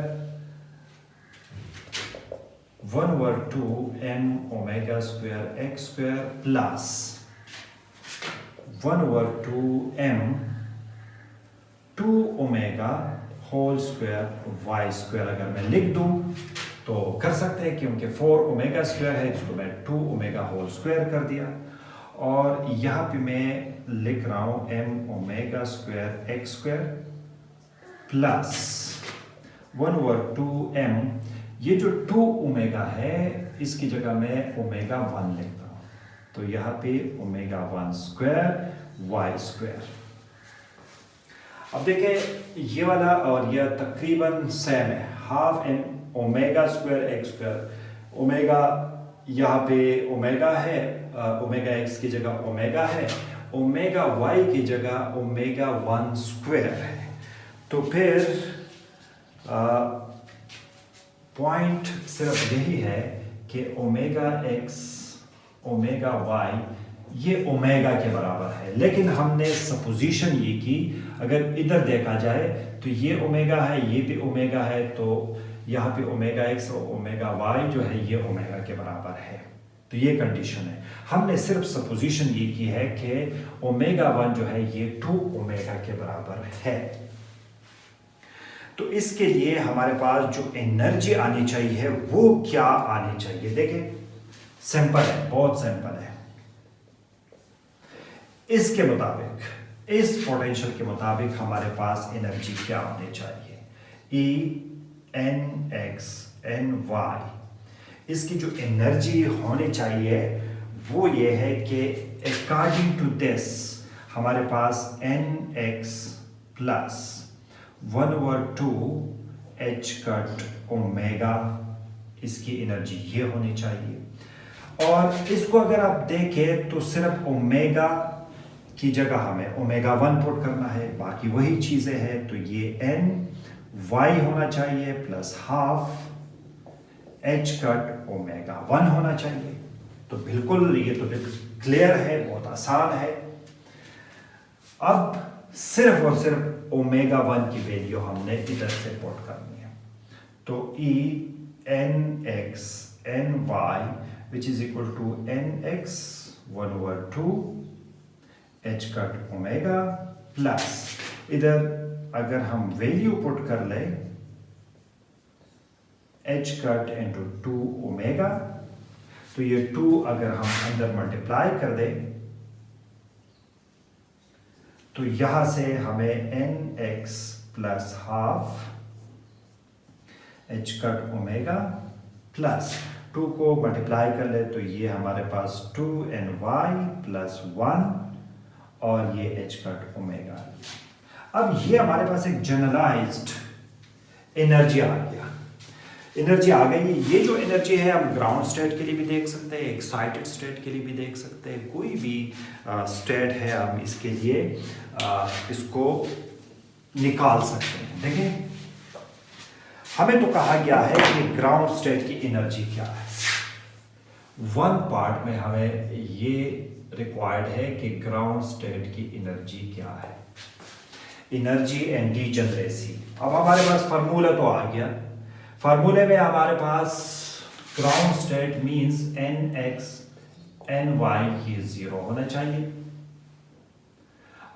1/2 m omega square x square plus 1/2 m 2 omega whole square y square। अगर मैं लिख दूं तो कर सकते हैं, क्योंकि 4 ओमेगा स्क्वायर है इसको मैं 2 ओमेगा होल स्क्वायर कर दिया। और यहाँ पे मैं लिख रहा हूँ m omega square x square plus 1/2 m। ये जो 2 ओमेगा है इसकी जगह मैं ओमेगा 1 लिखता हूँ, तो यहाँ पे ओमेगा 1 स्क्वायर वाई स्क्वायर। अब देखें ये वाला और यह तकरीबन सेम है, half M omega square x square. Omega यहाँ पे ओमेगा है, ओमेगा एक्स की जगह ओमेगा है, ओमेगा वाई की जगह ओमेगा 1 स्क्वायर है। तो फिर पॉइंट सिर्फ यही है कि ओमेगा एक्स ओमेगा वाई ये ओमेगा के बराबर है। लेकिन हमने सपोजिशन ये की, अगर इधर देखा जाए तो ये ओमेगा है, ये भी ओमेगा है, तो यहाँ पे ओमेगा एक्स और ओमेगा वाई जो है ये ओमेगा के बराबर है। तो ये कंडीशन है। हमने सिर्फ सपोजिशन ये की है कि ओमेगा 1 जो है ये 2 ओमेगा के बराबर है। तो इसके लिए हमारे पास जो एनर्जी आनी चाहिए वो क्या आनी चाहिए, देखिए सिंपल है, बहुत सिंपल है। इसके मुताबिक, इस पोटेंशियल के मुताबिक हमारे पास एनर्जी क्या होनी चाहिए, E N x N Y. इसकी जो एनर्जी होनी चाहिए वो ये है कि अकॉर्डिंग टू दिस हमारे पास n x plus 1/2 H cut omega, इसकी एनर्जी ये होनी चाहिए। और इसको अगर आप देखें तो सिर्फ ओमेगा की जगह हमें ओमेगा 1 पुट करना है, बाकी वही चीज़ें हैं। तो ये एन वाई होना चाहिए plus half H cut omega 1 होना चाहिए। तो बिल्कुल ये तो बिल्कुल क्लियर है, बहुत आसान है। अब सिर्फ और सिर्फ ओमेगा 1 की वैल्यू हमने इधर से पुट करनी है। तो E N x N Y which is equal to N X 1/2 H cut omega plus इधर अगर हम वैल्यू पुट कर लें एच कट इंटू 2 ओमेगा, तो ये 2 अगर हम अंदर मल्टीप्लाई कर दें तो यहां से हमें N x plus half H cut omega plus 2 को मल्टीप्लाई कर ले तो ये हमारे पास 2 एन वाई प्लस 1 और ये एच कट ओमेगा। अब ये हमारे पास एक जनरलाइज्ड एनर्जी आ गया, एनर्जी आ गई। ये जो एनर्जी है हम ग्राउंड स्टेट के लिए भी देख सकते हैं, एक्साइटेड स्टेट के लिए भी देख सकते हैं, कोई भी स्टेट है हम इसके लिए इसको निकाल सकते हैं। देखिए हमें तो कहा गया है कि ग्राउंड स्टेट की एनर्जी क्या है। 1 पार्ट में हमें ये रिक्वायर्ड है कि ग्राउंड स्टेट की एनर्जी क्या है, एनर्जी एंड डीजेनरेसी। अब हमारे पास फार्मूला तो आ गया, फार्मूले में हमारे पास ground state means n x N y ये 0 होना चाहिए।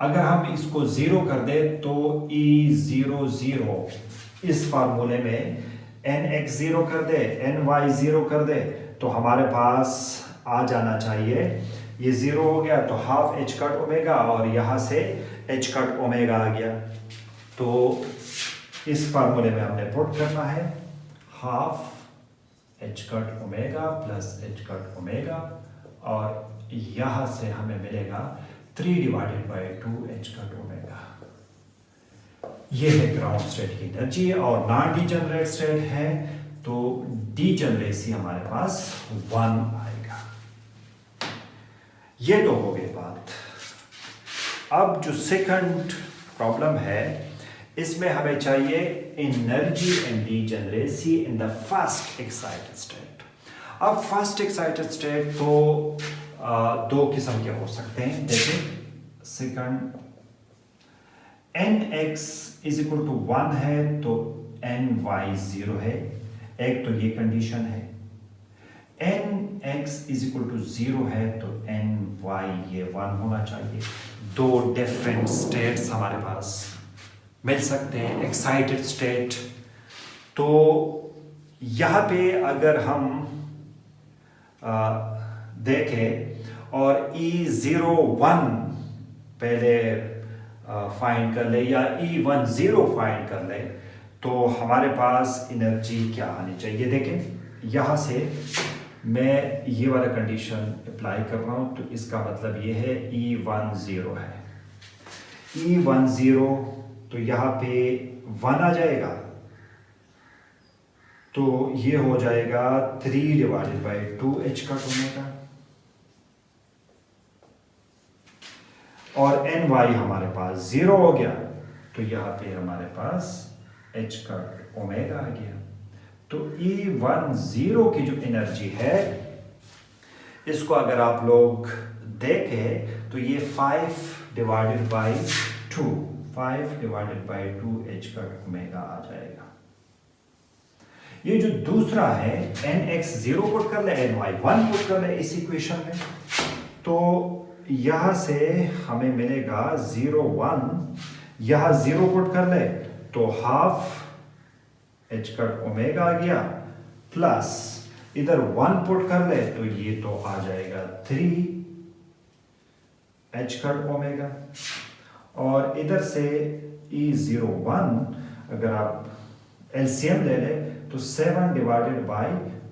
अगर हम इसको 0 कर दे तो E0 0 इस फार्मूले में एन एक्स 0 कर दे एन वाई 0 कर दे तो हमारे पास आ जाना चाहिए, ये 0 हो गया तो हाफ एच कट ओमेगा और यहां से एच कट ओमेगा आ गया। तो इस फार्मूले में हमने पुट करना है half H cut omega plus H cut omega, और यहाँ से हमें मिलेगा 3 divided by 2 h cut omega. ये है ग्राउंड स्टेट की एनर्जी, और नॉन डीजनरेट स्टेट है तो डीजनरेसी हमारे पास 1 आएगा। ये तो हो गई बात। अब जो सेकंड प्रॉब्लम है इसमें हमें चाहिए energy and degeneracy in the first excited state. अब फर्स्ट एक्साइटेड स्टेट तो दो किस्म के हो सकते हैं। देखिए second nx is equal to 1 है तो ny 0 है, एक तो ये कंडीशन है। nx इज इक्वल टू 0 है तो ny ये 1 होना चाहिए। दो डिफरेंट स्टेट्स हमारे पास मिल सकते हैं एक्साइटेड स्टेट। तो यहाँ पे अगर हम देखें और E01 पहले फाइंड कर ले या E10 फाइंड कर ले तो हमारे पास एनर्जी क्या आनी चाहिए। देखें यहाँ से मैं ये वाला कंडीशन अप्लाई कर रहा हूँ तो इसका मतलब ये है E10 है। E10 तो यहाँ पे 1 आ जाएगा तो ये हो जाएगा 3 divided by 2 h cut omega, और ny हमारे पास 0 हो गया तो यहाँ पे हमारे पास एच कट ओमेगा आ गया। तो E10 की जो एनर्जी है इसको अगर आप लोग देखें तो ये 5 divided by 2 h cut omega आ जाएगा। ये जो दूसरा है nx 0 पुट कर ले, ny 1 पुट कर ले इस इक्वेशन में, तो यहां से हमें मिलेगा 0 1, यहां 0 पुट कर ले तो हाफ एच कट ओमेगा आ गया, प्लस इधर 1 पुट कर ले तो ये तो आ जाएगा 3 एच कट ओमेगा, और इधर से E01 अगर आप एलसीएम ले ले तो 7 divided by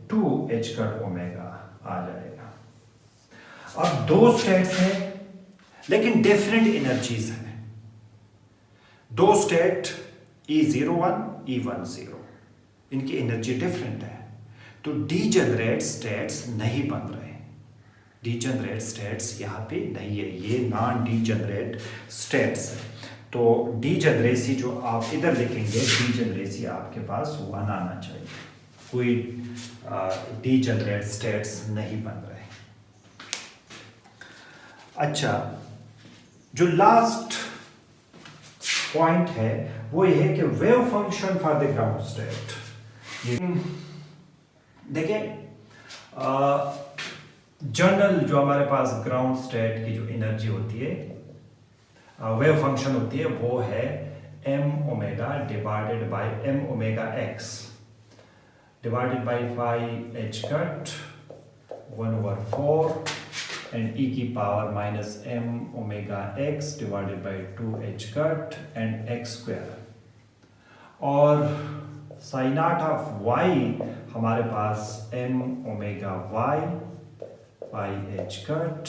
2 h cut omega आ जाएगा। अब दो स्टेट्स हैं लेकिन डिफरेंट एनर्जीज हैं। दो स्टेट E01 E10 इनकी एनर्जी डिफरेंट है तो डीजनरेट स्टेट्स नहीं बन रहे। डीजनरेट स्टेट्स यहाँ पे नहीं है, ये नॉन डीजनरेट स्टेट्स है। तो डीजनरेसी जो आप इधर लिखेंगे डीजनरेसी आपके पास 1 आना चाहिए। कोई डीजनरेट स्टेट्स नहीं बन रहे। अच्छा, जो लास्ट पॉइंट है वो ये है कि wave function for the ground state. देखें जनरल जो हमारे पास ग्राउंड स्टेट की जो एनर्जी होती है वेव फंक्शन होती है वो है m omega divided by m omega x divided by 5 h cut 1/4 and e की power minus m omega x divided by 2 h cut and x square, और साइन आर्ट ऑफ y हमारे पास m omega y by h cut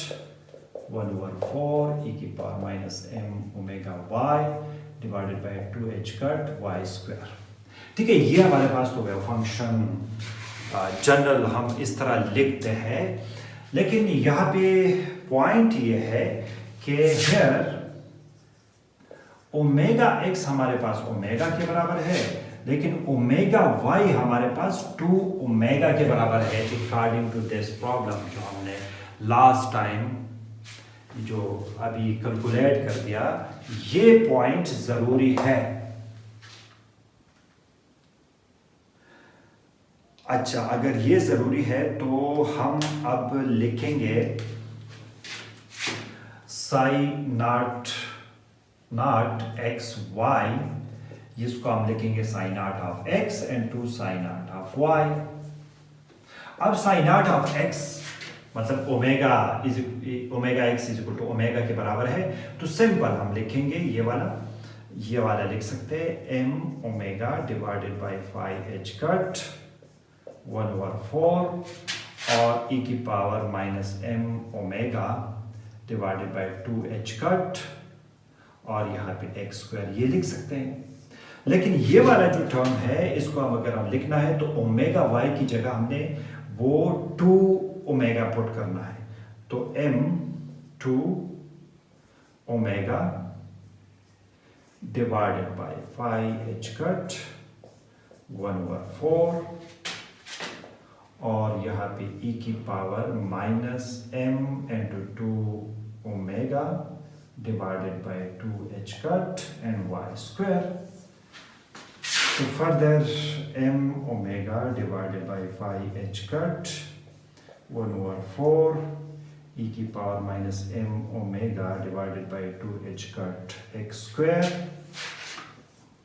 1/4 e की power minus m omega y divided by 2 h cut y square. ठीक है, ये हमारे पास तो wave function general हम इस तरह लिखते हैं, लेकिन यहाँ पे पॉइंट ये है कि हियर ओमेगा x हमारे पास ओमेगा के बराबर है, लेकिन ओमेगा y हमारे पास 2 ओमेगा के बराबर है अकॉर्डिंग टू दिस प्रॉब्लम जो हमने लास्ट टाइम जो अभी कैलकुलेट कर दिया। ये पॉइंट जरूरी है। अच्छा, अगर ये जरूरी है तो हम अब लिखेंगे साइन नॉट एक्स वाई, जिसको हम लिखेंगे psi naught of X and 2 psi naught of Y. अब साइन नॉट ऑफ एक्स मतलब omega X is equal to omega के बराबर है, तो सिंपल हम लिखेंगे ये वाला ये वाला लिख सकते हैं m omega divided by five H cut 1/4 और e की power minus m omega divided by 2h cut और यहाँ पे x स्क्वायर ये लिख सकते हैं। लेकिन ये वाला जो टर्म है इसको अगर हम लिखना है तो ओमेगा y की जगह हमने वो 2 ओमेगा पुट करना है, तो m 2 omega divided by 5h cut 1/4 और यहाँ पे e की power minus m into 2 omega divided by 2h cut and y square. So further m omega divided by 5h cut 1/4 e की power minus m omega divided by 2h cut x square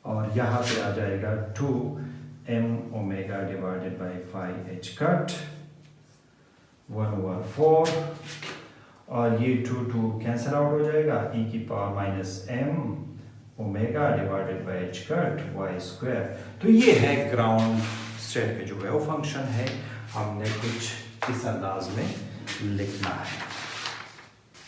और यहाँ पे आ जाएगा 2 m omega divided by 5h cut 1/4 और ये 2 cancel out हो जाएगा, e की power minus m omega divided by h cut y square. तो ये है ग्राउंड स्टेट का जो है वो फंक्शन है, हमने कुछ इस अंदाज में लिखना है।